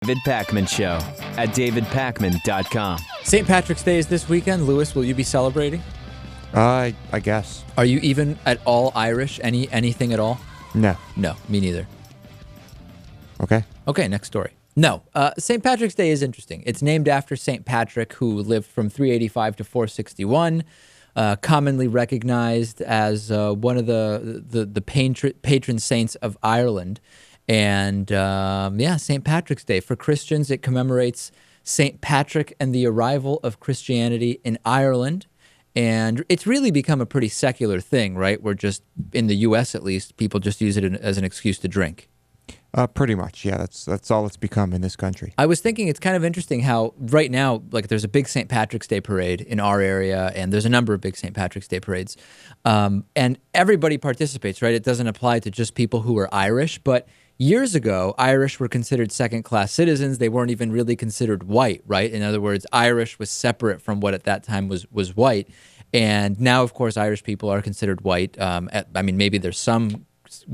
David Pakman Show at davidpakman.com. St. Patrick's Day is this weekend. Lewis, will you be celebrating? I guess. Are you even at all Irish? Anything at all? No. No, me neither. Okay. Okay, next story. No, St. Patrick's Day is interesting. It's named after St. Patrick, who lived from 385 to 461, commonly recognized as one of the patron saints of Ireland. And St. Patrick's Day. For Christians, it commemorates St. Patrick and the arrival of Christianity in Ireland. And it's really become a pretty secular thing, right? We're just, in the U.S. at least, people just use it as an excuse to drink. Pretty much, yeah. That's all it's become in this country. I was thinking it's kind of interesting how right now, like, there's a big St. Patrick's Day parade in our area, and there's a number of big St. Patrick's Day parades. And everybody participates, right? It doesn't apply to just people who are Irish, but years ago, Irish were considered second-class citizens. They weren't even really considered white, right? In other words, Irish was separate from what at that time was white. And now, of course, Irish people are considered white. Maybe there's some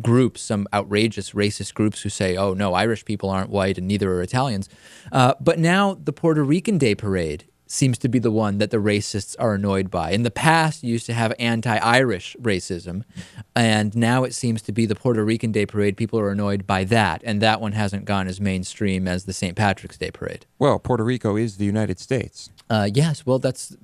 groups, some outrageous racist groups who say, oh, no, Irish people aren't white and neither are Italians. But now the Puerto Rican Day Parade seems to be the one that the racists are annoyed by. In the past, you used to have anti-Irish racism, and now it seems to be the Puerto Rican Day Parade. People are annoyed by that, and that one hasn't gone as mainstream as the St. Patrick's Day Parade. Well, Puerto Rico is the United States. Yes, well, that's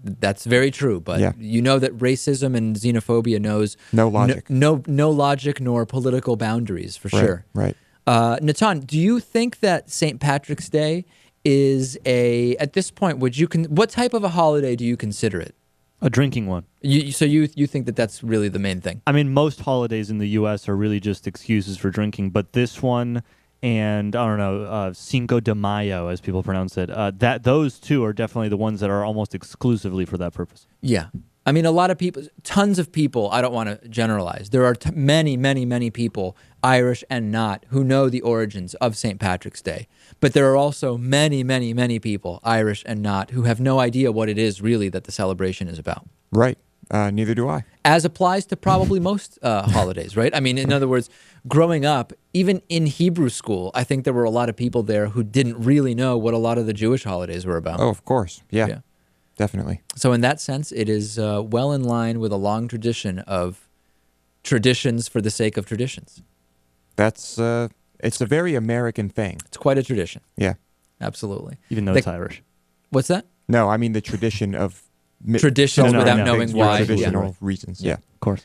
very true, but you know that racism and xenophobia knows no logic, no logic nor political boundaries, for sure. Right. Natan, do you think that St. Patrick's Day is at this point, what type of a holiday do you consider it? A drinking one. So you think that that's really the main thing? I mean, most holidays in the U.S. are really just excuses for drinking, but this one and, I don't know, Cinco de Mayo, as people pronounce it, those two are definitely the ones that are almost exclusively for that purpose. Yeah. I mean, a lot of people, tons of people, I don't want to generalize. There are many, many, many people, Irish and not, who know the origins of St. Patrick's Day. But there are also many, many, many people, Irish and not, who have no idea what it is really that the celebration is about. Right. Neither do I. As applies to probably most holidays, right? I mean, in other words, growing up, even in Hebrew school, I think there were a lot of people there who didn't really know what a lot of the Jewish holidays were about. Oh, of course. Yeah. Definitely. So in that sense, it is well in line with a long tradition of traditions for the sake of traditions. It's a very American thing. It's quite a tradition. Yeah. Absolutely. Even though it's Irish. What's that? No, I mean the tradition of... Traditions without knowing why. Traditional reasons, yeah. Of course.